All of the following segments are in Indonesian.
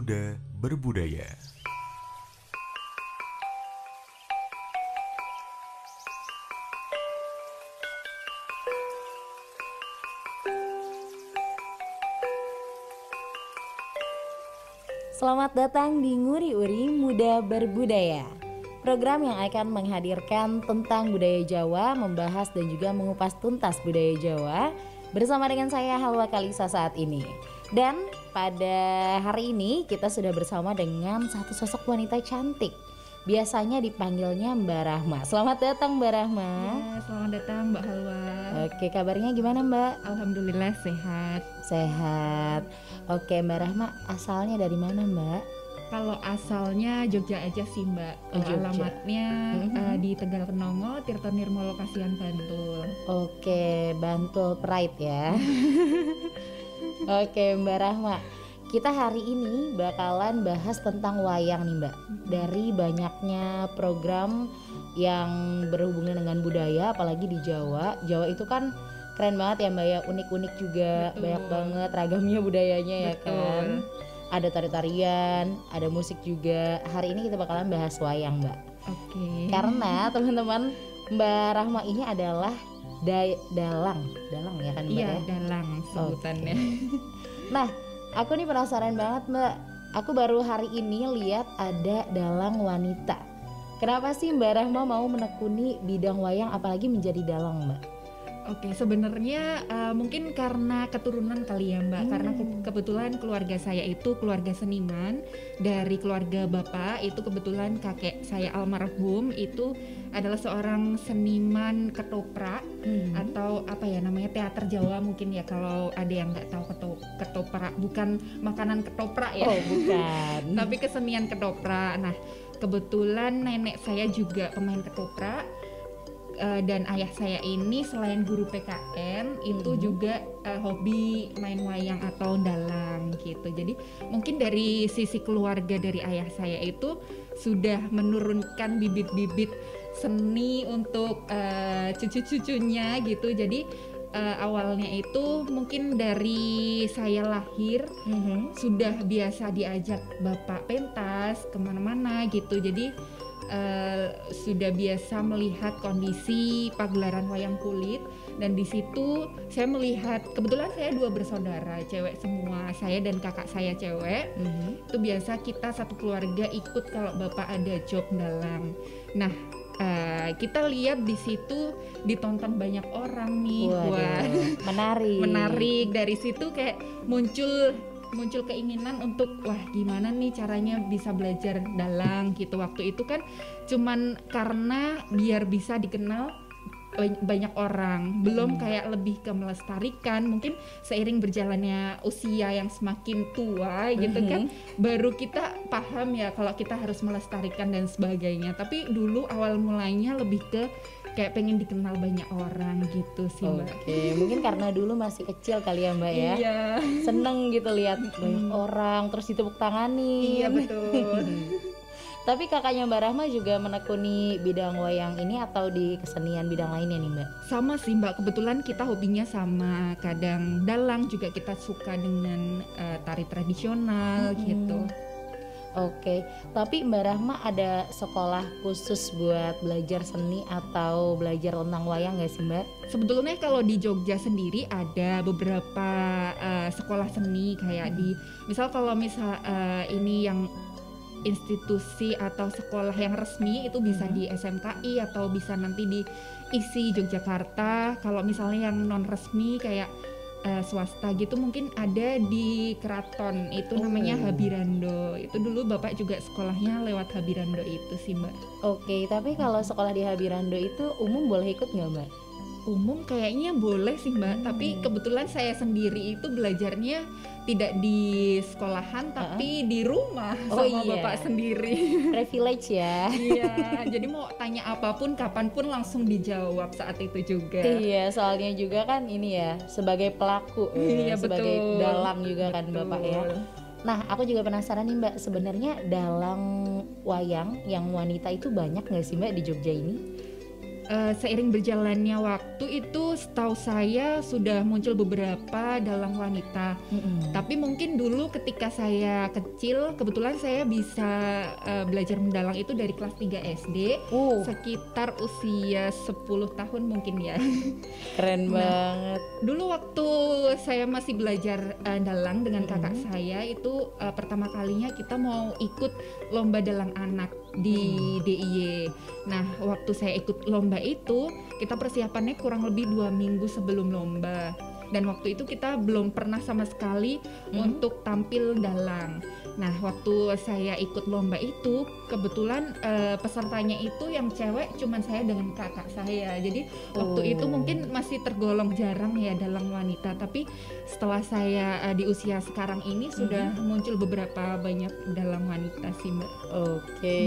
Muda Berbudaya. Selamat datang di Nguri-Uri Muda Berbudaya, program yang akan menghadirkan tentang budaya Jawa, membahas dan juga mengupas tuntas budaya Jawa bersama dengan saya Halwa Kalisa saat ini. Dan pada hari ini kita sudah bersama dengan satu sosok wanita cantik. Biasanya dipanggilnya Mbak Rahma. Selamat datang Mbak Rahma. Ya, selamat datang Mbak Halwa. Oke, kabarnya gimana Mbak? Alhamdulillah sehat. Sehat. Oke, Mbak Rahma asalnya dari mana Mbak? Kalau asalnya Jogja aja sih Mbak. Jogja. Alamatnya di Tegal Kenongo, Tirto Nirmolo Kasihan, Bantul. Oke, Bantul Pride ya. Oke Mbak Rahma, kita hari ini bakalan bahas tentang wayang nih Mbak. Dari banyaknya program yang berhubungan dengan budaya, apalagi di Jawa. Jawa itu kan keren banget ya Mbak ya, unik-unik juga. Betul. Banyak banget ragamnya budayanya ya kan. Ada tari-tarian, ada musik juga. Hari ini kita bakalan bahas wayang Mbak. Oke. Karena teman-teman, Mbak Rahma ini adalah dalang ya kan Mbak Iya, ya? dalang sebutannya. Nah, aku nih penasaran banget Mbak. Aku baru hari ini lihat ada dalang wanita. Kenapa sih Mbak Rahma mau menekuni bidang wayang apalagi menjadi dalang Mbak? Oke, sebenarnya mungkin karena keturunan kali ya Mbak. Karena kebetulan keluarga saya itu keluarga seniman. Dari keluarga bapak itu kebetulan kakek saya almarhum itu adalah seorang seniman ketoprak atau apa ya namanya, teater Jawa mungkin ya, kalau ada yang nggak tahu ketoprak, bukan makanan ketoprak ya. Oh bukan. Tapi kesenian ketoprak. Nah, kebetulan nenek saya juga pemain ketoprak. Dan ayah saya ini selain guru PKN itu juga hobi main wayang atau dalang gitu. Jadi mungkin dari sisi keluarga dari ayah saya itu sudah menurunkan bibit-bibit seni untuk cucu-cucunya gitu. Jadi awalnya itu mungkin dari saya lahir sudah biasa diajak bapak pentas kemana-mana gitu. Jadi sudah biasa melihat kondisi pagelaran wayang kulit, dan di situ saya melihat, kebetulan saya dua bersaudara cewek semua, saya dan kakak saya cewek. Itu biasa kita satu keluarga ikut kalau bapak ada job dalang. Nah, kita lihat di situ ditonton banyak orang nih. Wah, menarik. Dari situ kayak muncul keinginan untuk wah gimana nih caranya bisa belajar dalang gitu. Waktu itu kan cuman karena biar bisa dikenal banyak orang, belum kayak lebih ke melestarikan. Mungkin seiring berjalannya usia yang semakin tua gitu kan, baru kita paham ya kalau kita harus melestarikan dan sebagainya. Tapi dulu awal mulainya lebih ke kayak pengen dikenal banyak orang gitu sih Mbak. Oke, mungkin karena dulu masih kecil kali ya Mbak ya. Iya. Seneng gitu lihat banyak orang terus ditepuk tanganin. Iya betul. Tapi kakaknya Mbak Rahma juga menekuni bidang wayang ini atau di kesenian bidang lainnya nih Mbak? Sama sih Mbak, kebetulan kita hobinya sama, kadang dalang juga kita suka dengan tari tradisional gitu. Oke, tapi Mbak Rahma ada sekolah khusus buat belajar seni atau belajar tentang wayang gak sih Mbak? Sebetulnya kalau di Jogja sendiri ada beberapa sekolah seni kayak di, misal ini yang institusi atau sekolah yang resmi itu bisa di SMKI atau bisa nanti di ISI Yogyakarta. Kalau misalnya yang non resmi kayak swasta gitu mungkin ada di Keraton, itu namanya Habirando. Itu dulu bapak juga sekolahnya lewat Habirando itu sih Mbak. Oke, tapi kalau sekolah di Habirando itu umum boleh ikut nggak Mbak? Umum kayaknya boleh sih Mbak, tapi kebetulan saya sendiri itu belajarnya tidak di sekolahan tapi di rumah sama bapak sendiri. Privilege ya. Iya, jadi mau tanya apapun kapanpun langsung dijawab saat itu juga. Iya, soalnya juga kan ini ya sebagai pelaku, sebagai dalang juga kan bapak ya. Nah, aku juga penasaran nih Mbak, sebenarnya dalang wayang yang wanita itu banyak nggak sih Mbak di Jogja ini? seiring berjalannya waktu itu setahu saya sudah muncul beberapa dalang wanita. Tapi mungkin dulu ketika saya kecil kebetulan saya bisa belajar mendalang itu dari kelas 3 SD, sekitar usia 10 tahun mungkin ya. Keren banget. Dulu waktu saya masih belajar dalang dengan kakak saya itu pertama kalinya kita mau ikut lomba dalang anak di DIY. Nah, waktu saya ikut lomba itu, kita persiapannya kurang lebih 2 minggu sebelum lomba. Dan waktu itu kita belum pernah sama sekali untuk tampil dalang. Nah, waktu saya ikut lomba itu, kebetulan pesertanya itu yang cewek cuman saya dengan kakak saya. Jadi waktu itu mungkin masih tergolong jarang ya dalang wanita. Tapi setelah saya di usia sekarang ini sudah muncul beberapa banyak dalang wanita sih, Mbak. Oke.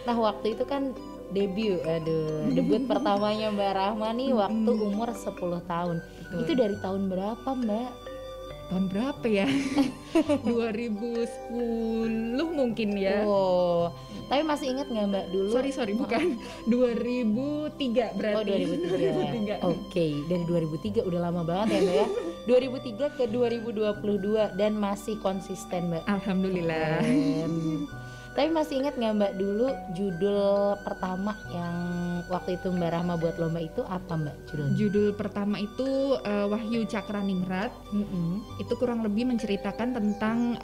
Nah, waktu itu kan debut pertamanya Mbak Rahma nih waktu umur 10 tahun. Betul. Itu dari tahun berapa, Mbak? Tahun berapa ya? 2010 mungkin ya. Tapi masih ingat nggak Mbak dulu? Sorry bukan. 2003 berarti. Oh, 2003. Oke, dari 2003 udah lama banget ya Mbak ya. 2003 ke 2022 dan masih konsisten Mbak. Alhamdulillah. Tapi masih ingat nggak Mbak dulu judul pertama yang waktu itu Mbak Rahma buat lomba itu apa Mbak judulnya? Judul pertama itu Wahyu Cakraningrat. Itu kurang lebih menceritakan tentang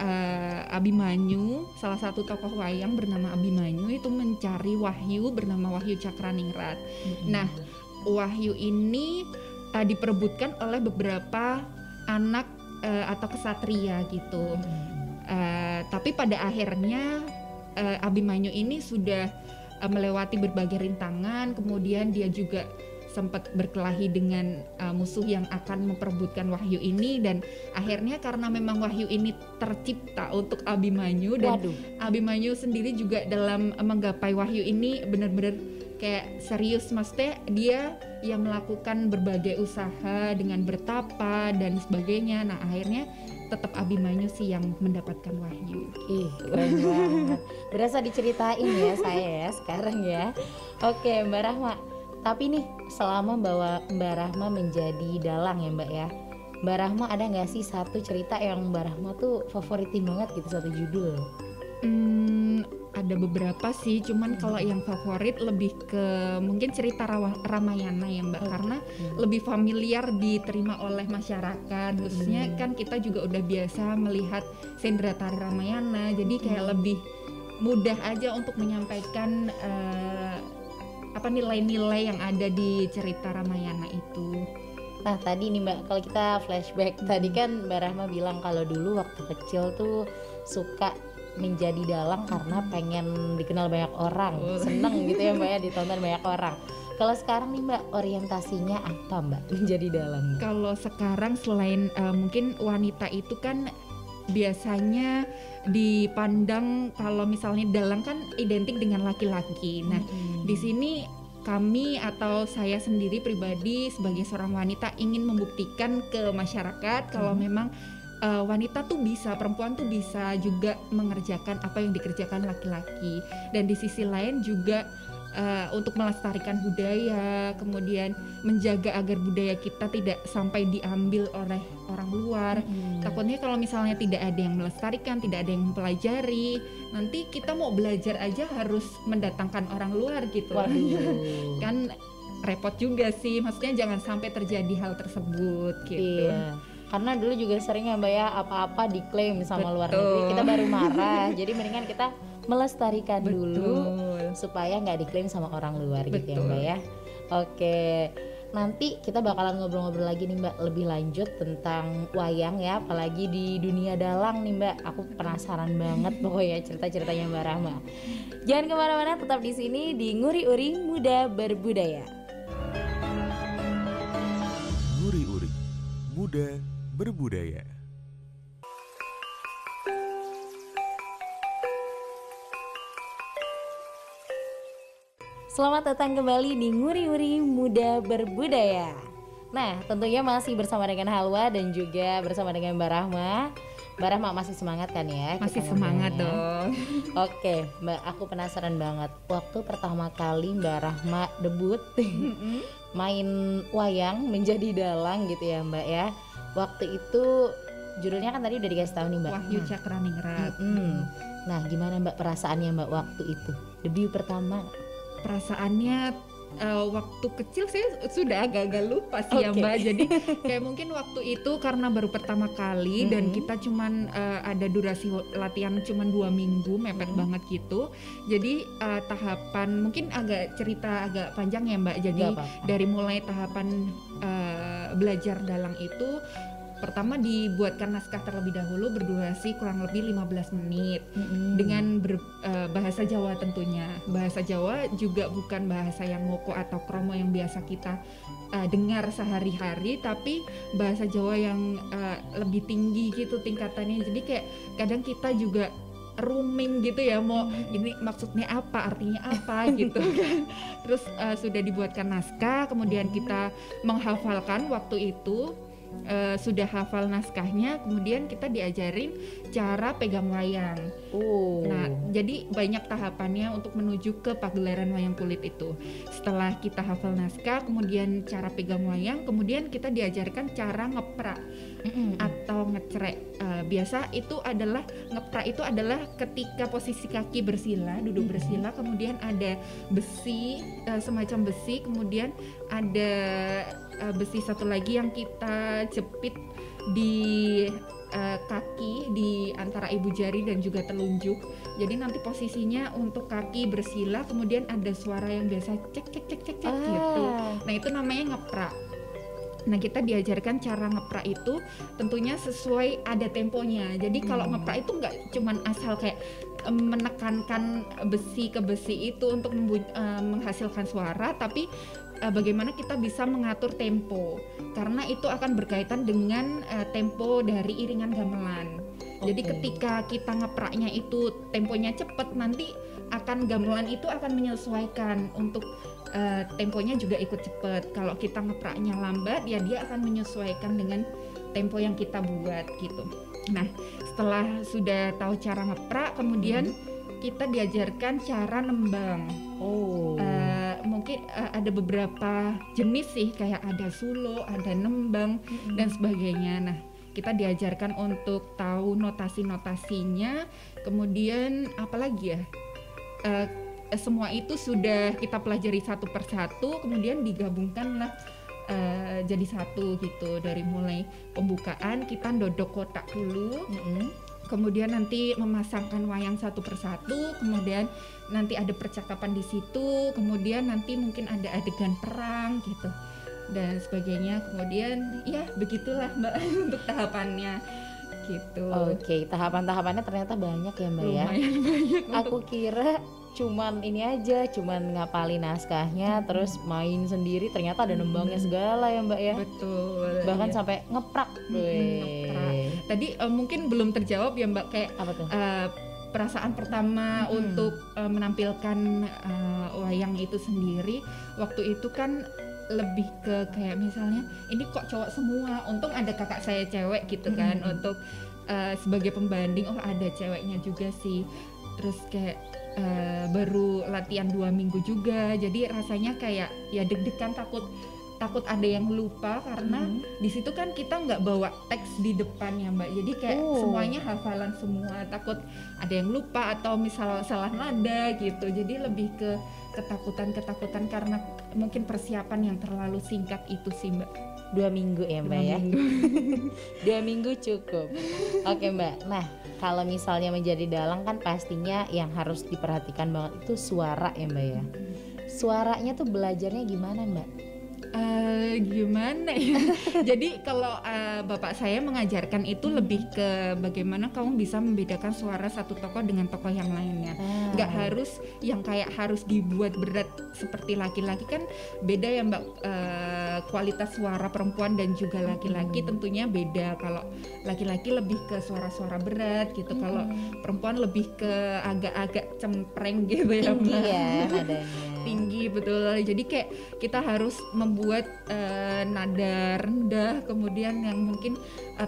Abimanyu, salah satu tokoh wayang bernama Abimanyu itu mencari Wahyu bernama Wahyu Cakraningrat. Nah, Wahyu ini diperebutkan oleh beberapa anak atau kesatria gitu. Tapi pada akhirnya Abimanyu ini sudah melewati berbagai rintangan, kemudian dia juga sempat berkelahi dengan musuh yang akan memperebutkan Wahyu ini, dan akhirnya karena memang Wahyu ini tercipta untuk Abimanyu dan Abimanyu sendiri juga dalam menggapai Wahyu ini benar-benar kayak serius, maksudnya dia yang melakukan berbagai usaha dengan bertapa dan sebagainya. Nah, akhirnya tetap Abimanyu sih yang mendapatkan Wahyu. Keren banget. Berasa diceritain ya saya ya sekarang ya. Oke Mbak Rahma, tapi nih selama Mbak Rahma menjadi dalang ya Mbak ya, Mbak Rahma ada gak sih satu cerita yang Mbak Rahma tuh favoritin banget gitu, satu judul? Ada beberapa sih, cuman kalau yang favorit lebih ke mungkin cerita Ramayana ya Mbak, karena lebih familiar diterima oleh masyarakat, khususnya kan kita juga udah biasa melihat sendera tari Ramayana, jadi kayak lebih mudah aja untuk menyampaikan nilai-nilai yang ada di cerita Ramayana itu. Nah tadi nih Mbak, kalau kita flashback tadi kan Mbak Rahma bilang kalau dulu waktu kecil tuh suka menjadi dalang karena pengen dikenal banyak orang, seneng gitu ya Mbak ya, ditonton banyak orang. Kalau sekarang nih Mbak, orientasinya apa Mbak menjadi dalang? Kalau sekarang selain mungkin wanita itu kan biasanya dipandang kalau misalnya dalang kan identik dengan laki-laki. Nah, di sini kami atau saya sendiri pribadi sebagai seorang wanita ingin membuktikan ke masyarakat kalau memang wanita tuh bisa, perempuan tuh bisa juga mengerjakan apa yang dikerjakan laki-laki. Dan di sisi lain juga untuk melestarikan budaya, kemudian menjaga agar budaya kita tidak sampai diambil oleh orang luar. Takutnya kalau misalnya tidak ada yang melestarikan, tidak ada yang mempelajari, nanti kita mau belajar aja harus mendatangkan orang luar gitu. Kan repot juga sih, maksudnya jangan sampai terjadi hal tersebut gitu. Karena dulu juga sering ya Mbak ya, apa-apa diklaim sama luar negeri, kita baru marah. Jadi mendingan kita melestarikan dulu supaya nggak diklaim sama orang luar gitu ya Mbak ya. Oke, nanti kita bakalan ngobrol-ngobrol lagi nih Mbak lebih lanjut tentang wayang ya, apalagi di dunia dalang nih Mbak. Aku penasaran banget pokoknya cerita-ceritanya Mbak Rahma. Jangan kemana-mana, tetap di sini di Nguri-Uri Muda Berbudaya. Nguri-Uri Muda Berbudaya. Selamat datang kembali di Nguri-Uri Muda Berbudaya. Nah, tentunya masih bersama dengan Halwa dan juga bersama dengan Mbak Rahma. Mbak Rahma masih semangat kan ya? Masih kita semangat ngobrolnya? dong. Oke, Mbak, aku penasaran banget. Waktu pertama kali Mbak Rahma debut main wayang menjadi dalang gitu ya, Mbak ya. Waktu itu judulnya kan tadi udah dikasih tahu nih, Mbak. Wahyu Cakraningrat. Nah, gimana Mbak perasaannya Mbak waktu itu? Debut pertama. Perasaannya waktu kecil saya sudah agak-agak lupa sih ya Oke. Mbak. Jadi kayak mungkin waktu itu karena baru pertama kali dan kita cuman ada durasi latihan cuman 2 minggu, mepet banget gitu. Jadi tahapan mungkin agak cerita agak panjang ya Mbak. Jadi Nggak apa-apa. dari mulai tahapan belajar dalang itu pertama dibuatkan naskah terlebih dahulu berdurasi kurang lebih 15 menit dengan bahasa Jawa tentunya. Bahasa Jawa juga bukan bahasa yang ngoko atau kromo yang biasa kita dengar sehari-hari, tapi bahasa Jawa yang lebih tinggi gitu tingkatannya. Jadi kayak kadang kita juga rooming gitu ya, mau ini maksudnya apa, artinya apa gitu kan. Terus sudah dibuatkan naskah, kemudian kita menghafalkan waktu itu. Sudah hafal naskahnya, kemudian kita diajarin cara pegang wayang. Nah, jadi banyak tahapannya untuk menuju ke pagelaran wayang kulit itu. Setelah kita hafal naskah, kemudian cara pegang wayang, kemudian kita diajarkan cara ngeprak atau ngecerek. Biasa itu adalah ngeprak itu adalah ketika posisi kaki bersila, duduk bersila, kemudian ada besi, semacam besi, kemudian ada besi satu lagi yang kita jepit di kaki di antara ibu jari dan juga telunjuk. Jadi nanti posisinya untuk kaki bersila, kemudian ada suara yang biasa cek cek cek cek cek gitu. Nah, itu namanya ngeprak. Nah, kita diajarkan cara ngeprak itu tentunya sesuai ada temponya. Jadi kalau ngeprak itu nggak cuman asal kayak menekankan besi ke besi itu untuk menghasilkan suara, tapi bagaimana kita bisa mengatur tempo, karena itu akan berkaitan dengan tempo dari iringan gamelan. Jadi ketika kita ngepraknya itu temponya cepat, nanti akan gamelan itu akan menyesuaikan untuk temponya juga ikut cepat. Kalau kita ngepraknya lambat, ya dia akan menyesuaikan dengan tempo yang kita buat gitu. Nah, setelah sudah tahu cara ngeprak, kemudian kita diajarkan cara nembang. Mungkin ada beberapa jenis sih, kayak ada sulo, ada nembang dan sebagainya. Nah, kita diajarkan untuk tahu notasi-notasinya. Kemudian apalagi ya? Semua itu sudah kita pelajari satu persatu, kemudian digabungkanlah jadi satu gitu. Dari mulai pembukaan kita dodok kotak dulu. Kemudian nanti memasangkan wayang satu persatu, kemudian nanti ada percakapan di situ, kemudian nanti mungkin ada adegan perang gitu dan sebagainya. Kemudian ya begitulah Mbak untuk tahapannya gitu. Oke, tahapan-tahapannya ternyata banyak ya Mbak ya. Lumayan banyak. Aku kira cuman ini aja, cuman ngapalin naskahnya terus main sendiri, ternyata ada nembangnya segala ya Mbak ya. Betul. Bahkan ya. sampai ngeprak. Ngeprak. Tadi mungkin belum terjawab ya Mbak, kayak Apa tuh? perasaan pertama untuk menampilkan wayang itu sendiri. Waktu itu kan lebih ke kayak misalnya ini kok cowok semua, untung ada kakak saya cewek gitu kan, untuk sebagai pembanding, oh ada ceweknya juga sih. Terus kayak baru latihan 2 minggu juga, jadi rasanya kayak ya deg-degan, takut ada yang lupa, karena di situ kan kita nggak bawa teks di depan ya Mbak, jadi kayak semuanya hafalan semua, takut ada yang lupa atau misal salah nada gitu. Jadi lebih ke ketakutan karena mungkin persiapan yang terlalu singkat itu sih Mbak. 2 minggu ya Mbak 2 ya. minggu. 2 minggu cukup. Oke Mbak. Nah, kalau misalnya menjadi dalang kan pastinya yang harus diperhatikan banget itu suara ya Mbak ya. Suaranya tuh belajarnya gimana Mbak? Gimana ya? Jadi kalau bapak saya mengajarkan itu lebih ke bagaimana kamu bisa membedakan suara satu tokoh dengan tokoh yang lainnya. Nggak harus yang kayak harus dibuat berat seperti laki-laki, kan beda ya Mbak, kualitas suara perempuan dan juga laki-laki tentunya beda. Kalau laki-laki lebih ke suara-suara berat gitu, kalau perempuan lebih ke agak-agak cempreng gitu ya Mbak. Tinggi ya nadanya. tinggi, betul. Jadi kayak kita harus membuat nada rendah, kemudian yang mungkin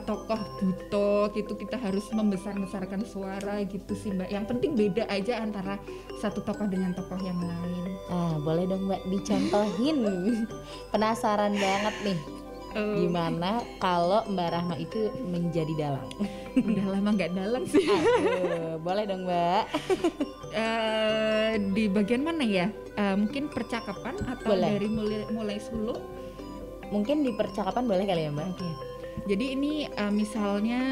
tokoh buto gitu kita harus membesar-besarkan suara gitu sih Mbak. Yang penting beda aja antara satu tokoh dengan tokoh yang lain. Boleh dong Mbak dicontohin. Penasaran banget nih. Gimana kalau Mbak Rahma itu menjadi dalang? Udah lama nggak dalang sih. Boleh dong Mbak. Di bagian mana ya? Mungkin percakapan atau Boleh. dari mulai suluk? Mungkin di percakapan boleh kali ya Mbak? Oke. Jadi ini misalnya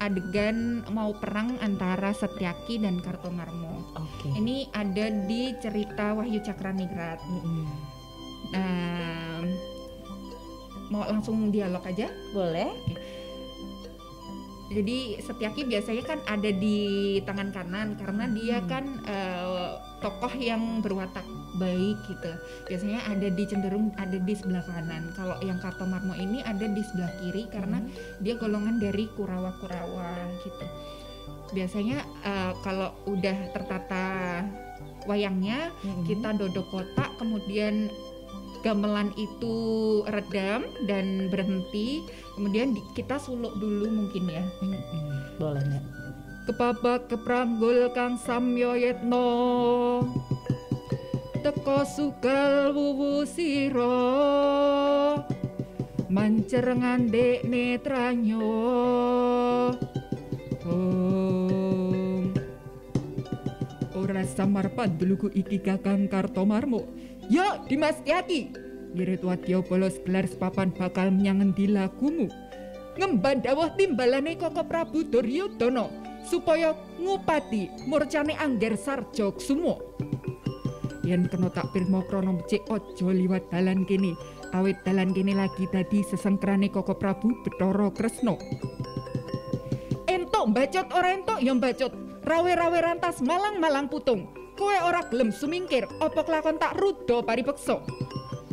adegan mau perang antara Setyaki dan Kartomarmo. Oke. Ini ada di cerita Wahyu Cakraningrat. Mau langsung dialog aja? Boleh. Jadi Setyaki biasanya kan ada di tangan kanan karena dia kan tokoh yang berwatak baik gitu. Biasanya cenderung ada di sebelah kanan. Kalau yang Kartomarmo ini ada di sebelah kiri karena dia golongan dari Kurawa-Kurawa gitu. Biasanya kalau udah tertata wayangnya, kita dodok kotak, kemudian gamelan itu redam dan berhenti, kemudian kita suluk dulu mungkin ya. Boleh Mbak. Kepabak kepranggul kang samyoyetno, teko sugal wuwu sira, mancer ngandek netranyo. Ora samar panduluku iki Kakang Kartomarmo. Ya Dimas Tyaki, ngirit wadya bolos gelar sepapan bakal menyangendi lagumu. Ngemban dawuh timbalane Koko Prabu Duryudana supaya ngupati murcane Angger Sarja Kusuma. Yen kena tak pirma krana becik aja liwat dalan kene, awit dalan kene lagi dadi sesengkrane Koko Prabu Bathara Kresna. Entuk bacot ora entuk ya bacot, rawe-rawe rantas malang-malang putung. Kowe ora gelem sumingkir, apa kelakon tak rudo paripeksa.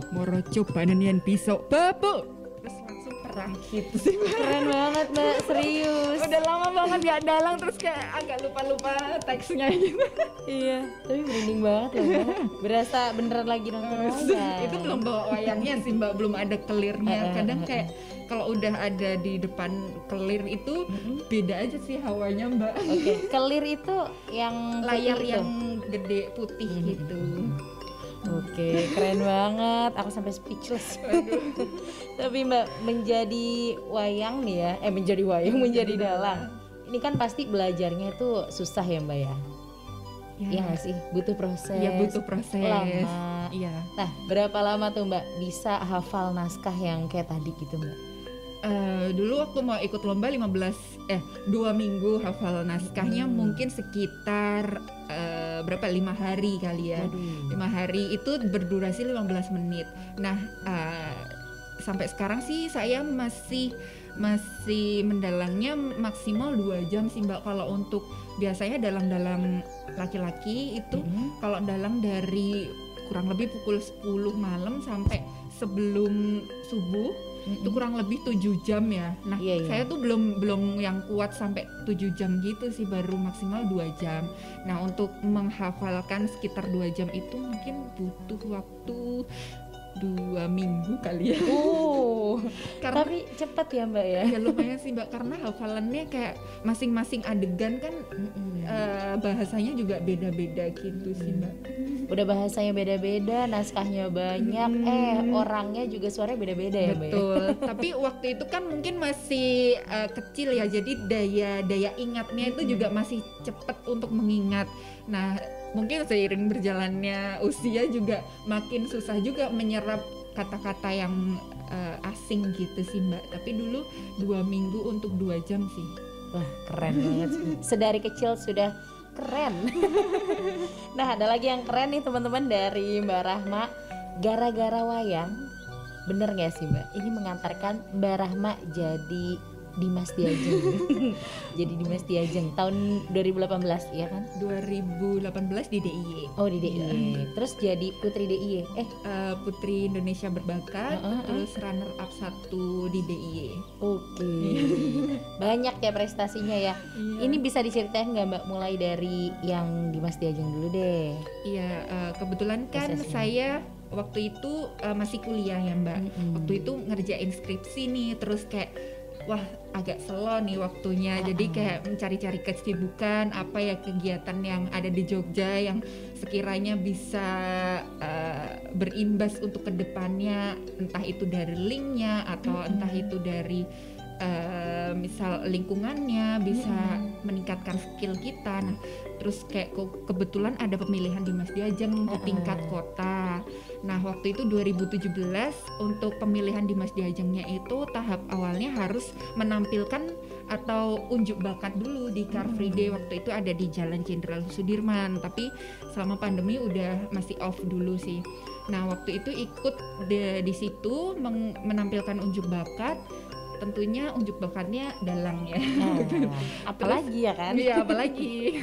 Moro cobanen yen bisa babuk. Terus langsung perang gitu sih. Keren banget Mbak, serius. Udah lama banget gak dalang, terus kayak agak lupa-lupa teksnya gitu. Iya, tapi merinding banget loh Mbak. Berasa beneran lagi nonton wayang. Itu belum bawa wayangnya sih Mbak, belum ada kelirnya. Kadang kayak kalau udah ada di depan kelir itu beda aja sih hawanya Mbak. Oke, kelir itu yang Layar putih yang tuh. gede putih gitu. Oke, keren banget. Aku sampai speechless. Tapi Mbak, menjadi wayang nih ya, menjadi wayang, menjadi dalang. Ini kan pasti belajarnya itu susah ya Mbak ya? Iya nggak sih? Butuh proses. Ya butuh proses. Lama. Iya. Nah, berapa lama tuh Mbak bisa hafal naskah yang kayak tadi gitu Mbak? Dulu waktu mau ikut lomba 2 minggu hafal naskahnya mungkin sekitar 5 hari kali ya. 5 hari itu berdurasi 15 menit. Nah sampai sekarang sih saya masih mendalangnya maksimal 2 jam sih Mbak. Kalau untuk biasanya dalang-dalang laki-laki itu kalau dalang dari kurang lebih pukul 10 malam sampai sebelum subuh itu kurang lebih 7 jam ya. Nah saya tuh belum yang kuat sampai 7 jam gitu sih, baru maksimal 2 jam. Nah untuk menghafalkan sekitar 2 jam itu mungkin butuh waktu 2 minggu kali ya. Karena, tapi cepat ya Mbak ya? Ya lumayan sih Mbak, karena hafalannya kayak masing-masing adegan kan bahasanya juga beda-beda gitu sih Mbak. Udah bahasanya beda-beda, naskahnya banyak, orangnya juga suaranya beda-beda ya Mbak. Betul. Tapi waktu itu kan mungkin masih kecil ya, jadi daya ingatnya itu juga masih cepat untuk mengingat. Nah mungkin seiring berjalannya usia juga makin susah juga menyerap kata-kata yang asing gitu sih Mbak. Tapi dulu 2 minggu untuk 2 jam sih. Wah keren banget sih. Sedari kecil sudah keren. Nah ada lagi yang keren nih teman-teman dari Mbak Rahma. Gara-gara wayang, bener gak sih Mbak? Ini mengantarkan Mbak Rahma jadi Dimas Diajeng. Jadi Dimas Diajeng tahun 2018 ya kan? 2018 di DIY. Oh di DIY. Terus jadi Putri DIY. Putri Indonesia Berbakat, terus runner up 1 di DIY. Oke. Banyak ya prestasinya ya. Iya. Ini bisa diceritain nggak Mbak, mulai dari yang Dimas Diajeng dulu deh. Iya, kebetulan kan Prosesnya. saya waktu itu masih kuliah ya Mbak. Waktu itu ngerjain skripsi nih, terus kayak wah agak slow nih waktunya. Jadi kayak mencari-cari kesibukan, apa ya kegiatan yang ada di Jogja yang sekiranya bisa berimbas untuk kedepannya, entah itu dari linknya atau entah itu dari misal lingkungannya bisa meningkatkan skill kita. Nah, terus kayak kebetulan ada pemilihan Dimas Diajeng di tingkat kota. Nah, waktu itu 2017 untuk pemilihan Dimas Diajengnya itu tahap awalnya harus menampilkan atau unjuk bakat dulu di Car Free Day. Waktu itu ada di Jalan Jenderal Sudirman, tapi selama pandemi udah masih off dulu sih. Nah, waktu itu ikut di situ menampilkan unjuk bakat. Tentunya unjuk bakatnya dalang ya. Apalagi ya kan? Iya, apalagi.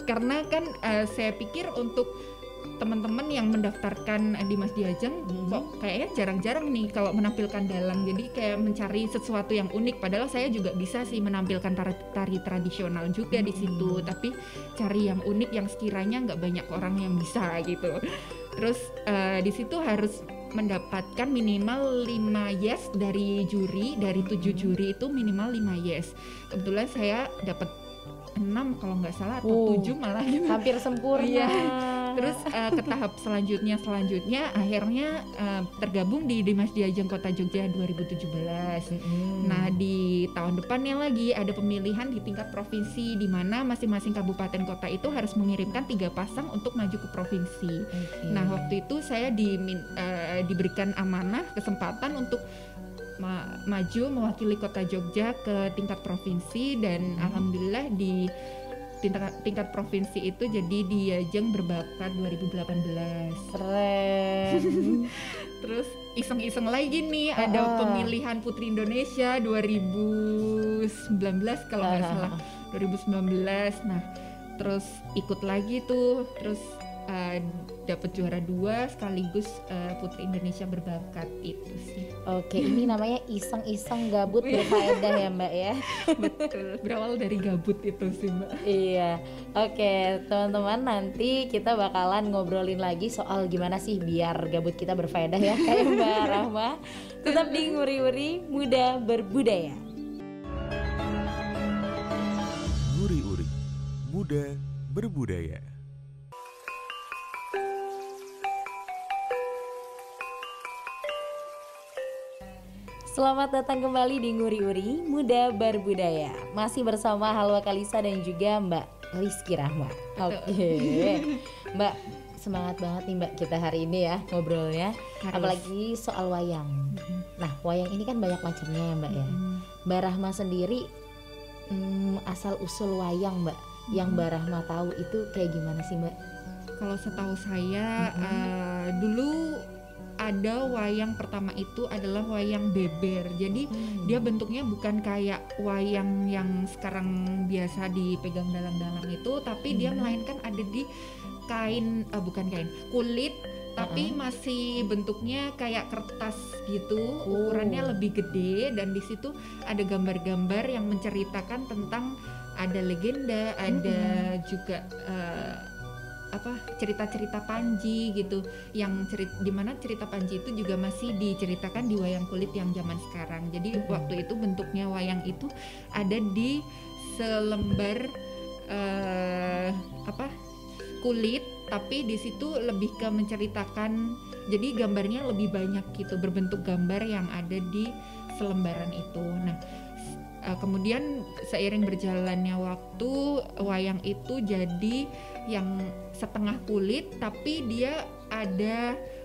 Karena kan saya pikir untuk teman-teman yang mendaftarkan Dimas Diajeng kok kayaknya jarang-jarang nih kalau menampilkan dalang. Jadi kayak mencari sesuatu yang unik. Padahal saya juga bisa sih menampilkan tari tradisional juga di situ. Tapi cari yang unik yang sekiranya nggak banyak orang yang bisa gitu. Terus di situ harus mendapatkan minimal 5 yes dari juri, dari 7 juri itu minimal 5 yes. Kebetulan saya dapat 6 kalau nggak salah atau 7 malah gitu. Hampir sempurna. Iya. Terus ke tahap selanjutnya akhirnya tergabung di Dimas Diajeng Kota Jogja 2017. Nah, di tahun depannya lagi ada pemilihan di tingkat provinsi di mana masing-masing kabupaten kota itu harus mengirimkan 3 pasang untuk maju ke provinsi. Nah, waktu itu saya diberikan amanah kesempatan untuk maju mewakili Kota Jogja ke tingkat provinsi dan alhamdulillah di tingkat provinsi itu jadi Diajeng Berbakat 2018. Keren. Terus iseng-iseng lagi nih ada pemilihan Putri Indonesia 2019 kalau nggak salah 2019. Nah, terus ikut lagi tuh, terus dapat juara 2 sekaligus Putri Indonesia Berbakat itu sih. Oke, ini namanya iseng-iseng gabut berfaedah ya Mbak ya. Betul, berawal dari gabut itu sih Mbak. Iya, oke teman-teman, nanti kita bakalan ngobrolin lagi soal gimana sih biar gabut kita berfaedah ya kayak Mbak Rahma. Tetap di Nguri-Uri Muda Berbudaya. Nguri-uri, muda berbudaya. Selamat datang kembali di Nguri-Uri Muda Berbudaya. Masih bersama Halwa Kalisa dan juga Mbak Rizky Rahma. Oke. Mbak, semangat banget nih Mbak kita hari ini ya ngobrolnya. Apalagi soal wayang. Nah, wayang ini kan banyak macamnya ya Mbak ya. Mbak Rahma sendiri asal usul wayang Mbak yang Mbak Rahma tahu itu kayak gimana sih Mbak? Kalau setahu saya dulu ada wayang pertama itu adalah wayang beber. Jadi dia bentuknya bukan kayak wayang yang sekarang biasa dipegang dalang-dalang itu, tapi dia melainkan ada di kain, bukan kain, kulit, tapi masih bentuknya kayak kertas gitu, ukurannya lebih gede, dan di situ ada gambar-gambar yang menceritakan tentang ada legenda, ada juga cerita-cerita Panji gitu, yang dimana cerita Panji itu juga masih diceritakan di wayang kulit yang zaman sekarang. Jadi waktu itu bentuknya wayang itu ada di selembar kulit, tapi di situ lebih ke menceritakan, jadi gambarnya lebih banyak gitu, berbentuk gambar yang ada di selembaran itu. Nah, kemudian seiring berjalannya waktu, wayang itu jadi yang setengah kulit, tapi dia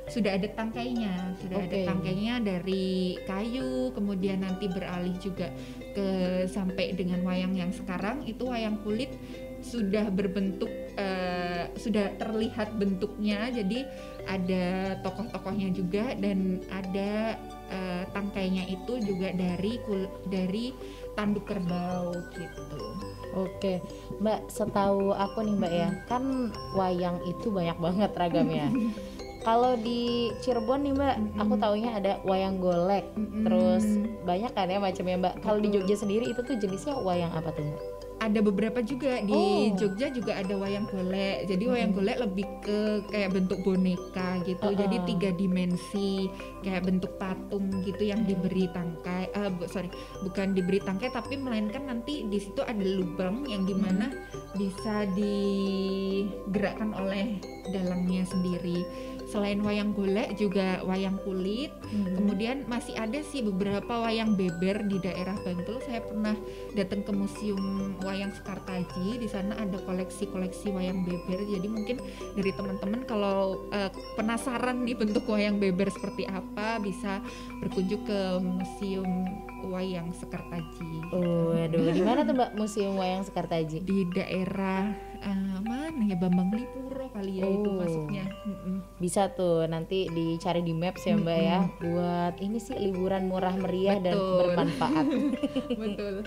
sudah ada tangkainya, ada tangkainya dari kayu, kemudian nanti beralih juga ke sampai dengan wayang yang sekarang itu wayang kulit sudah berbentuk, sudah terlihat bentuknya, jadi ada tokoh-tokohnya juga dan ada tangkainya itu juga dari tanduk kerbau gitu. Oke, Mbak, setahu aku nih Mbak ya, kan wayang itu banyak banget ragamnya. Kalau di Cirebon nih Mbak, aku taunya ada wayang golek, terus banyak kan ya macamnya Mbak. Kalau di Jogja sendiri itu tuh jenisnya wayang apa tuh Mbak? Ada beberapa juga di Jogja juga ada wayang golek. Jadi wayang golek lebih ke kayak bentuk boneka gitu. Jadi 3 dimensi, kayak bentuk patung gitu yang diberi tangkai. Bukan diberi tangkai tapi melainkan nanti di situ ada lubang yang dimana bisa digerakkan oleh dalangnya sendiri. Selain wayang golek juga wayang kulit. Kemudian masih ada sih beberapa wayang beber di daerah Bantul. Saya pernah datang ke museum wayang Sekartaji. Di sana ada koleksi-koleksi wayang beber. Jadi mungkin dari teman-teman kalau penasaran nih bentuk wayang beber seperti apa, bisa berkunjung ke museum wayang Sekartaji. Waduh, di mana tuh Mbak museum wayang Sekartaji? Di daerah mana ya, Bambang Lipuro kali ya itu masuknya. Bisa tuh nanti dicari di maps ya Mbak ya, buat ini sih liburan murah meriah dan bermanfaat. Betul.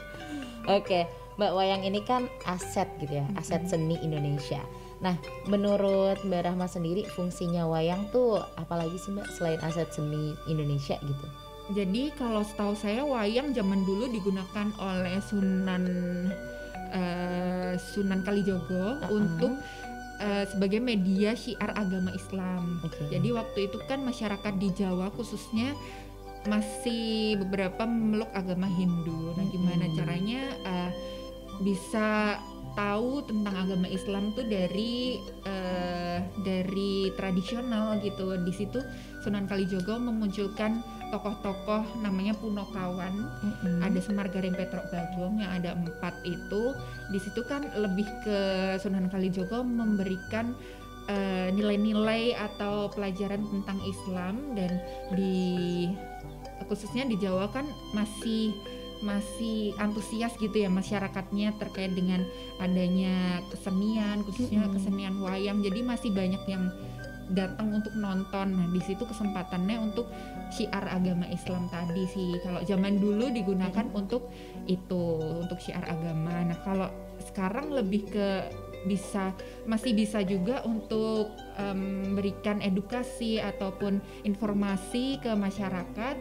Oke, Mbak, wayang ini kan aset gitu ya, aset seni Indonesia. Nah, menurut Mbak Rahma sendiri fungsinya wayang tuh apalagi sih Mbak selain aset seni Indonesia gitu? Jadi kalau setahu saya wayang zaman dulu digunakan oleh Sunan Kalijogo untuk sebagai media syiar agama Islam. Jadi waktu itu kan masyarakat di Jawa khususnya masih beberapa memeluk agama Hindu. Nah, gimana caranya bisa tahu tentang agama Islam tuh dari tradisional gitu. Di situ Sunan Kalijogo memunculkan tokoh-tokoh namanya Punokawan. Ada Semar Gareng Petruk Bagong yang ada 4 itu. Di situ kan lebih ke Sunan Kalijogo memberikan nilai-nilai atau pelajaran tentang Islam, dan khususnya di Jawa kan masih antusias gitu ya masyarakatnya terkait dengan adanya kesenian, khususnya kesenian wayang. Jadi masih banyak yang datang untuk nonton. Nah, di situ kesempatannya untuk syiar agama Islam tadi sih. Kalau zaman dulu digunakan untuk itu, untuk syiar agama. Nah, kalau sekarang lebih ke masih bisa juga untuk memberikan edukasi ataupun informasi ke masyarakat.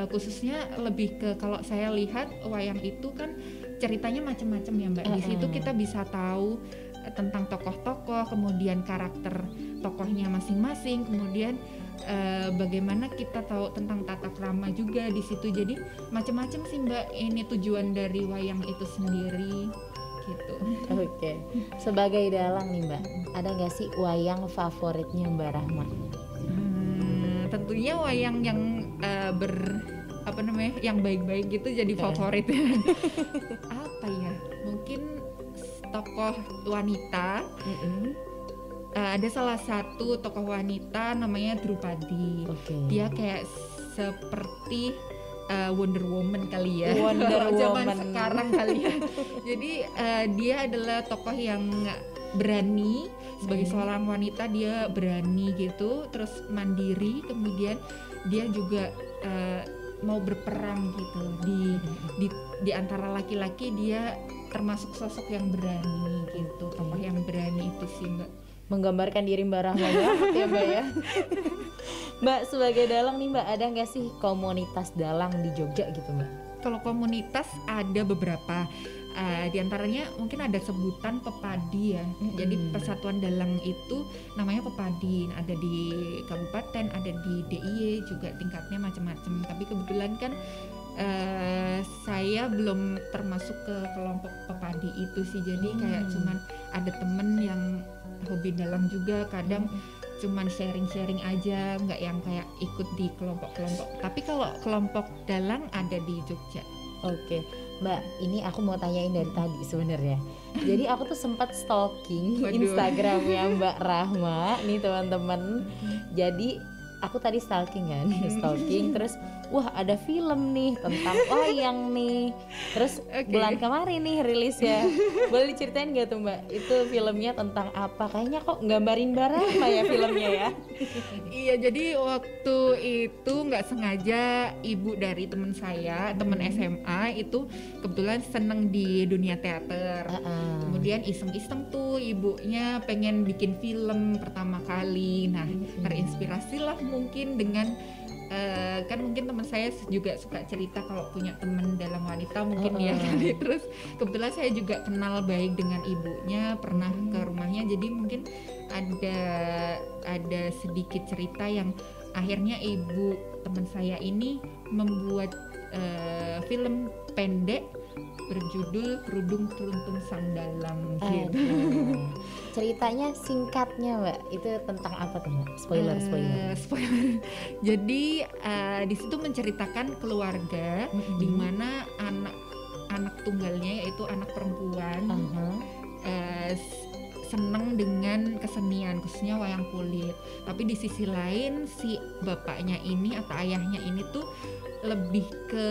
Khususnya lebih ke, kalau saya lihat wayang itu kan ceritanya macam-macam ya Mbak. Di situ kita bisa tahu tentang tokoh-tokoh, kemudian karakter tokohnya masing-masing, kemudian bagaimana kita tahu tentang tata krama juga di situ. Jadi macam-macam sih Mbak, ini tujuan dari wayang itu sendiri gitu. Oke. Sebagai dalang nih Mbak, ada nggak sih wayang favoritnya Mbak Rahma? Tentunya wayang yang yang baik-baik gitu jadi favorit. Apa ya? Mungkin tokoh wanita. Ada salah satu tokoh wanita namanya Drupadi. Dia kayak seperti Wonder Woman kali ya. Zaman sekarang kali ya. Jadi dia adalah tokoh yang berani. Sebagai seorang wanita dia berani gitu, terus mandiri, kemudian dia juga mau berperang gitu. Di antara laki-laki dia termasuk sosok yang berani gitu. Tokoh yang berani itu sih Mbak. Menggambarkan diri Mbak Rahma banget ya Mbak ya. Mbak, sebagai dalang nih Mbak, ada nggak sih komunitas dalang di Jogja gitu Mbak? Kalau komunitas ada beberapa. Di antaranya mungkin ada sebutan Pepadi ya. Jadi Persatuan Dalang itu namanya Pepadi. Ada di kabupaten, ada di DIY juga, tingkatnya macam-macam. Tapi kebetulan kan saya belum termasuk ke kelompok Pepadi itu sih. Jadi kayak cuman ada temen yang hobi dalang juga, kadang cuman sharing-sharing aja, nggak yang kayak ikut di kelompok-kelompok. Tapi kalau kelompok dalang ada di Jogja. Oke, Mbak, ini aku mau tanyain dari tadi sebenarnya. Jadi aku tuh sempat stalking Instagramnya Mbak Rahma nih teman-teman. Jadi aku tadi stalking kan, stalking terus wah ada film nih tentang wayang nih. Terus bulan kemarin nih rilis ya. Boleh diceritain gak tuh Mbak? Itu filmnya tentang apa? Kayaknya kok gambarin Barahma ya filmnya ya. Iya, jadi waktu itu nggak sengaja ibu dari teman saya, teman SMA itu kebetulan seneng di dunia teater. Kemudian iseng-iseng tuh ibunya pengen bikin film pertama kali. Nah, terinspirasilah mungkin dengan kan mungkin teman saya juga suka cerita kalau punya teman dalam wanita mungkin ya. Terus kebetulan saya juga kenal baik dengan ibunya, pernah ke rumahnya, jadi mungkin ada sedikit cerita yang akhirnya ibu teman saya ini membuat film pendek berjudul Kerudung Teruntung Sang Dalam gitu. Ceritanya singkatnya Mbak, itu tentang apa tuh Mbak? Spoiler. Jadi di situ menceritakan keluarga di mana anak tunggalnya yaitu anak perempuan seneng dengan kesenian, khususnya wayang kulit. Tapi di sisi lain si bapaknya ini atau ayahnya ini tuh lebih ke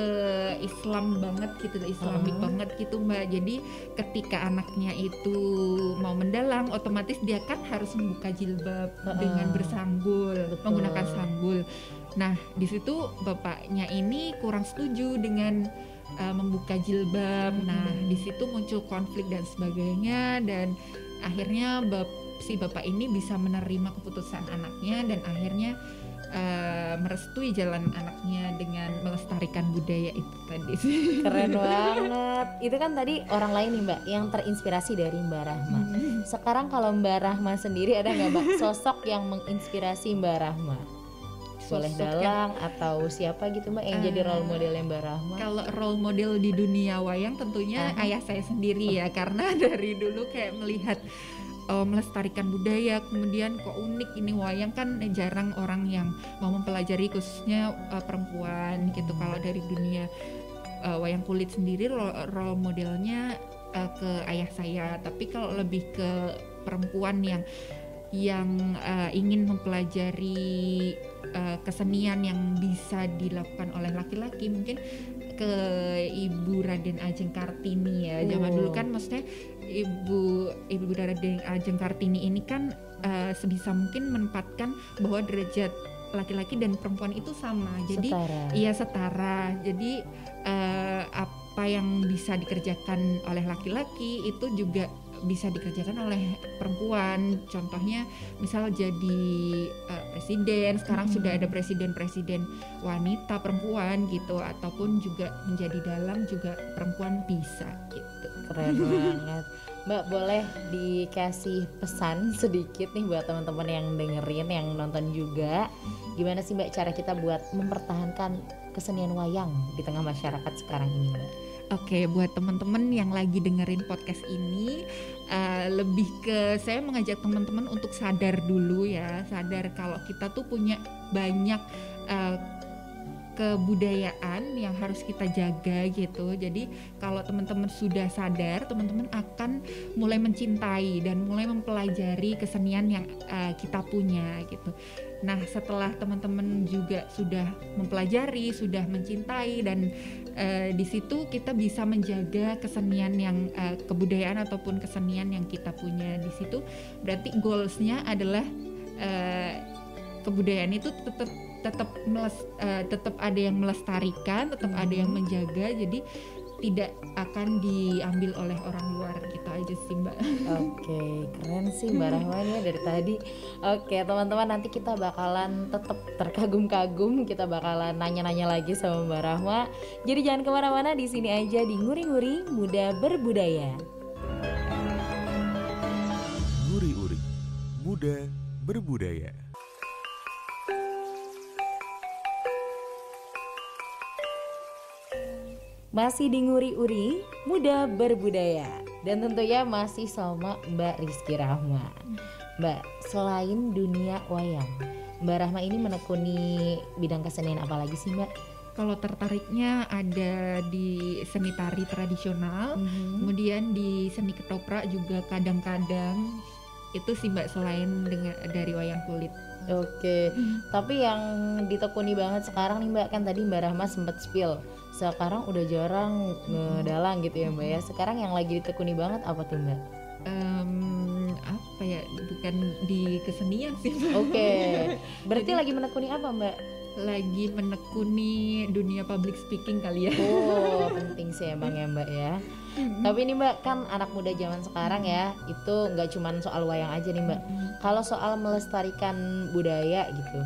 Islam banget gitu, Islamik banget gitu Mbak. Jadi ketika anaknya itu mau mendalang, otomatis dia kan harus membuka jilbab dengan bersanggul, menggunakan sanggul. Nah di situ bapaknya ini kurang setuju dengan membuka jilbab. Nah di situ muncul konflik dan sebagainya, dan akhirnya si bapak ini bisa menerima keputusan anaknya dan akhirnya merestui jalan anaknya dengan melestarikan budaya itu tadi. Keren banget. Itu kan tadi orang lain nih Mbak yang terinspirasi dari Mbak Rahma. Sekarang kalau Mbak Rahma sendiri ada nggak Mbak sosok yang menginspirasi Mbak Rahma? Boleh dalang atau siapa gitu Mbak yang jadi role modelnya Mbak Rahma? Kalau role model di dunia wayang tentunya ayah saya sendiri ya, karena dari dulu kayak melihat melestarikan budaya, kemudian kok unik ini wayang kan jarang orang yang mau mempelajari, khususnya perempuan gitu. Kalau dari dunia wayang kulit sendiri role modelnya ke ayah saya, tapi kalau lebih ke perempuan yang ingin mempelajari kesenian yang bisa dilakukan oleh laki-laki, mungkin ke Ibu Raden Ajeng Kartini ya. Zaman dulu kan maksudnya Ibu Raden Ajeng Kartini ini kan sebisa mungkin menempatkan bahwa derajat laki-laki dan perempuan itu sama. Jadi setara. Jadi apa yang bisa dikerjakan oleh laki-laki itu juga bisa dikerjakan oleh perempuan. Contohnya misal jadi presiden, sekarang sudah ada presiden wanita perempuan gitu, ataupun juga menjadi dalang juga perempuan bisa gitu. Keren banget Mbak. Boleh dikasih pesan sedikit nih buat teman-teman yang dengerin, yang nonton juga, gimana sih Mbak cara kita buat mempertahankan kesenian wayang di tengah masyarakat sekarang ini Mbak? Oke, buat teman-teman yang lagi dengerin podcast ini, lebih ke saya mengajak teman-teman untuk sadar dulu ya, sadar kalau kita tuh punya banyak kebudayaan yang harus kita jaga gitu. Jadi kalau teman-teman sudah sadar, teman-teman akan mulai mencintai dan mulai mempelajari kesenian yang kita punya gitu. Nah setelah teman-teman juga sudah mempelajari, sudah mencintai, dan di situ kita bisa menjaga kesenian yang kebudayaan ataupun kesenian yang kita punya di situ. Berarti goalsnya adalah kebudayaan itu tetap ada yang melestarikan, tetap ada yang menjaga, jadi tidak akan diambil oleh orang luar gitu aja sih Mbak. Oke, keren sih Mbak Rahma ya dari tadi. Oke teman-teman, nanti kita bakalan tetap terkagum-kagum, kita bakalan nanya-nanya lagi sama Mbak Rahma. Jadi jangan kemana-mana, di sini aja di Nguri-Nguri Muda Berbudaya. Nguri-Uri Muda Berbudaya. Masih di Nguri-Uri Muda Berbudaya, dan tentunya masih sama Mbak Rizky Rahma. Mbak, selain dunia wayang, Mbak Rahma ini menekuni bidang kesenian apa lagi sih Mbak? Kalau tertariknya ada di seni tari tradisional, kemudian di seni ketoprak juga kadang-kadang Itu sih Mbak, selain dari wayang kulit. Oke, tapi yang ditekuni banget sekarang nih Mbak, kan tadi Mbak Rahma sempat spill, sekarang udah jarang ngedalang gitu ya Mbak ya. Sekarang yang lagi ditekuni banget apa tuh Mbak? Apa ya, bukan di kesenian sih Mbak. Oke, berarti lagi menekuni apa Mbak? Lagi menekuni dunia public speaking kali ya. Oh, penting sih emang ya Mbak ya. Tapi nih Mbak, kan anak muda zaman sekarang ya, itu nggak cuman soal wayang aja nih Mbak. Kalau soal melestarikan budaya gitu,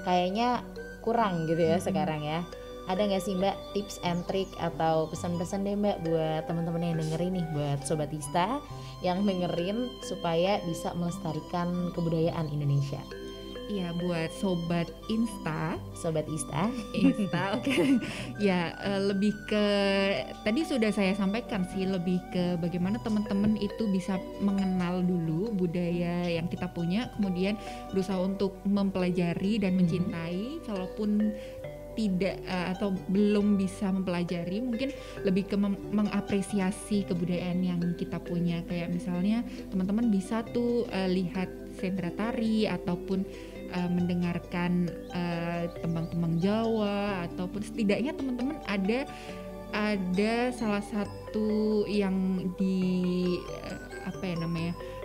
kayaknya kurang gitu ya sekarang ya. Ada nggak sih Mbak tips and trick atau pesan-pesan deh Mbak buat teman-teman yang dengerin nih, buat Sobat Ista yang dengerin supaya bisa melestarikan kebudayaan Indonesia? Iya, buat Sobat Ista, oke. ya lebih ke tadi sudah saya sampaikan sih, lebih ke bagaimana teman-teman itu bisa mengenal dulu budaya yang kita punya, kemudian berusaha untuk mempelajari dan mencintai. Kalaupun tidak atau belum bisa mempelajari, mungkin lebih ke mengapresiasi kebudayaan yang kita punya. Kayak misalnya teman-teman bisa tuh lihat sendera tari ataupun mendengarkan tembang-tembang Jawa, ataupun setidaknya teman-teman ada salah satu yang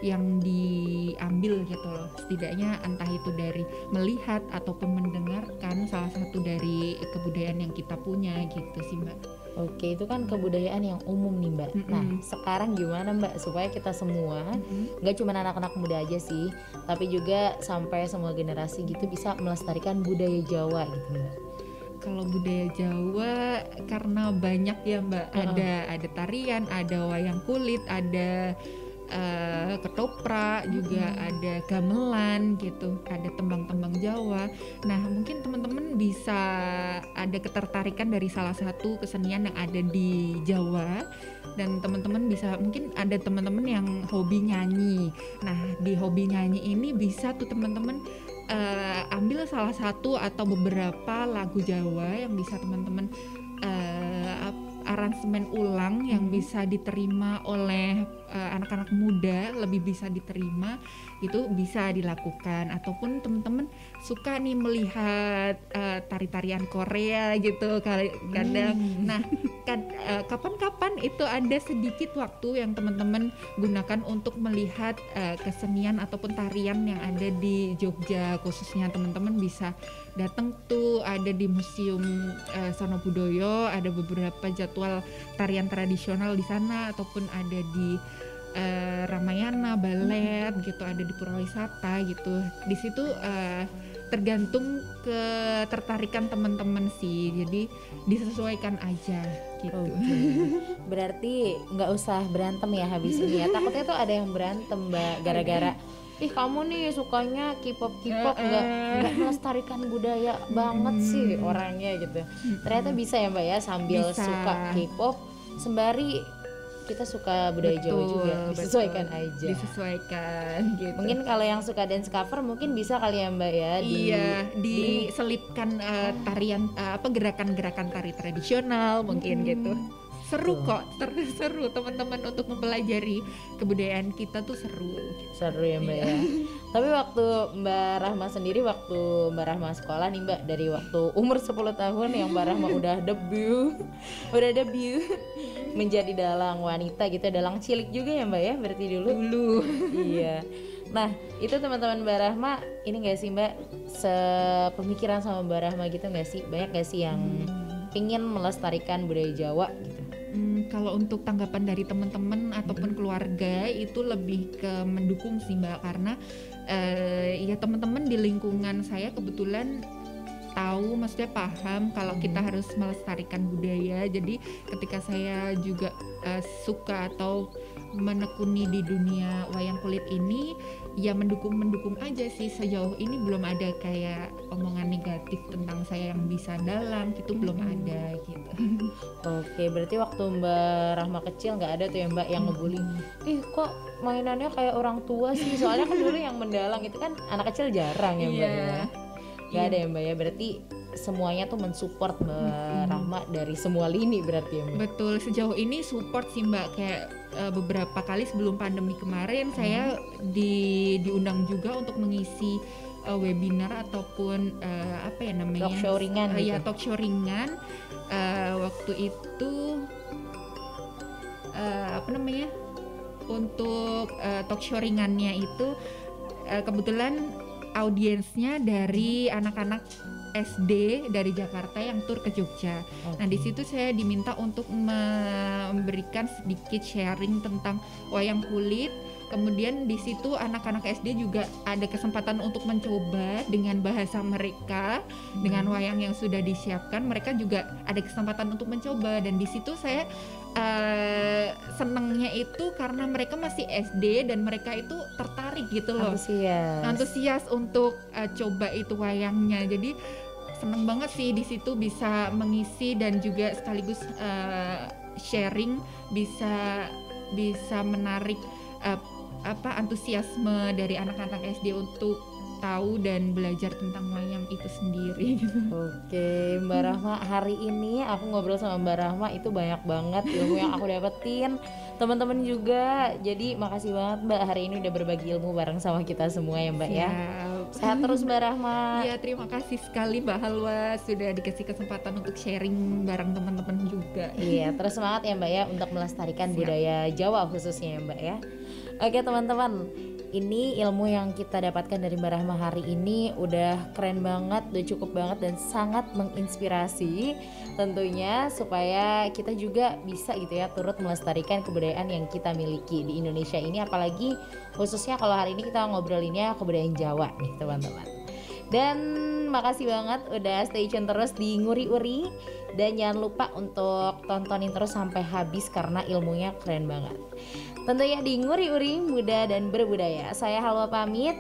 yang diambil gitu loh, setidaknya entah itu dari melihat ataupun mendengarkan salah satu dari kebudayaan yang kita punya gitu sih Mbak. Oke, itu kan kebudayaan yang umum nih Mbak. Nah, sekarang gimana Mbak supaya kita semua, nggak cuma anak-anak muda aja sih, tapi juga sampai semua generasi gitu bisa melestarikan budaya Jawa gitu Mbak? Kalau budaya Jawa karena banyak ya Mbak, ada tarian, ada wayang kulit, ada ketoprak, juga ada gamelan gitu, ada tembang-tembang Jawa. Nah, mungkin teman-teman bisa ada ketertarikan dari salah satu kesenian yang ada di Jawa, dan teman-teman bisa, mungkin ada teman-teman yang hobi nyanyi. Nah, di hobi nyanyi ini bisa tuh teman-teman ambil salah satu atau beberapa lagu Jawa yang bisa teman-teman aransemen ulang yang bisa diterima oleh anak-anak muda, lebih bisa diterima, itu bisa dilakukan. Ataupun teman-teman suka nih melihat tari-tarian Korea gitu kadang. Nah, kapan-kapan itu ada sedikit waktu yang teman-teman gunakan untuk melihat kesenian ataupun tarian yang ada di Jogja, khususnya teman-teman bisa datang tuh, ada di Museum Sonobudoyo, ada beberapa jadwal tarian tradisional di sana, ataupun ada di Ramayana, Balet gitu, ada di Purwawisata gitu. Di situ tergantung ketertarikan teman-teman sih, jadi disesuaikan aja gitu. Berarti nggak usah berantem ya habis ini ya. Takutnya tuh ada yang berantem Mbak gara-gara ih kamu nih sukanya K-pop nggak melestarikan budaya banget sih orangnya gitu. Ternyata bisa ya Mbak ya, sambil suka K-pop sembari kita suka budaya Jawa juga, disesuaikan aja. Disesuaikan gitu. Mungkin kalau yang suka dance cover mungkin bisa kali ya Mbak ya. Diselipkan tarian gerakan-gerakan tari tradisional mungkin gitu. Seru kok, seru teman-teman untuk mempelajari kebudayaan kita tuh seru ya Mbak ya. Tapi waktu Mbak Rahma sendiri, waktu Mbak Rahma sekolah nih Mbak, dari waktu umur 10 tahun yang Mbak Rahma udah debut menjadi dalang wanita gitu, dalang cilik juga ya Mbak ya, berarti dulu. Iya. Nah, itu teman-teman Mbak Rahma ini nggak sih Mbak sepemikiran sama Mbak Rahma gitu nggak sih? Banyak nggak sih yang pingin melestarikan budaya Jawa gitu? Kalau untuk tanggapan dari teman-teman ataupun keluarga itu lebih ke mendukung sih Mbak, karena ya teman-teman di lingkungan saya kebetulan tahu, maksudnya paham kalau kita harus melestarikan budaya. Jadi ketika saya juga suka atau menekuni di dunia wayang kulit ini, ya mendukung aja sih. Sejauh ini belum ada kayak omongan negatif tentang saya yang bisa dalang gitu, belum ada gitu. Oke, berarti waktu Mbak Rahma kecil nggak ada tuh ya Mbak yang ngebully, ih kok mainannya kayak orang tua sih, soalnya kan dulu yang mendalang itu kan anak kecil jarang ya Mbak ya. Nggak ada ya Mbak ya, berarti semuanya tuh mensupport Mbak Rahma dari semua lini berarti ya Mbak? Betul, sejauh ini support sih Mbak, kayak beberapa kali sebelum pandemi kemarin saya diundang juga untuk mengisi webinar ataupun apa ya namanya, Talk show ringan gitu. ya talk show ringan. Waktu itu apa namanya, untuk talk show ringannya itu kebetulan audiensnya dari anak-anak SD dari Jakarta yang tur ke Jogja. Nah di situ saya diminta untuk memberikan sedikit sharing tentang wayang kulit. Kemudian di situ anak-anak SD juga ada kesempatan untuk mencoba dengan bahasa mereka, dengan wayang yang sudah disiapkan. Mereka juga ada kesempatan untuk mencoba, dan di situ saya senengnya itu karena mereka masih SD dan mereka itu tertarik gitu loh, antusias untuk coba itu wayangnya. Jadi seneng banget sih di situ bisa mengisi dan juga sekaligus sharing, bisa menarik antusiasme dari anak-anak SD untuk tahu dan belajar tentang wayang itu sendiri gitu. Oke, Mbak Rahma, hari ini aku ngobrol sama Mbak Rahma itu banyak banget ilmu yang aku dapetin, teman-teman juga. Jadi makasih banget Mbak hari ini udah berbagi ilmu bareng sama kita semua ya Mbak. Siap. Ya. Sehat terus Mbak Rahma. Iya, terima kasih sekali Mbak Halwa sudah dikasih kesempatan untuk sharing bareng teman-teman juga. Iya, terus semangat ya Mbak ya untuk melestarikan budaya Jawa khususnya ya Mbak ya. Oke teman-teman, ini ilmu yang kita dapatkan dari Mbak Rahma hari ini udah keren banget, udah cukup banget dan sangat menginspirasi tentunya, supaya kita juga bisa gitu ya turut melestarikan kebudayaan yang kita miliki di Indonesia ini, apalagi khususnya kalau hari ini kita ngobrolinnya kebudayaan Jawa nih teman-teman. Dan makasih banget udah stay tune terus di Nguri Uri, dan jangan lupa untuk tontonin terus sampai habis karena ilmunya keren banget. Tentunya di Nguri Uri Muda dan Berbudaya. Saya Halwa pamit,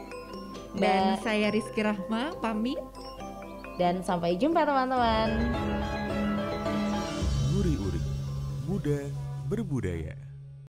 dan saya Rizky Rahma pamit, dan sampai jumpa teman-teman. Nguri Uri Muda Berbudaya.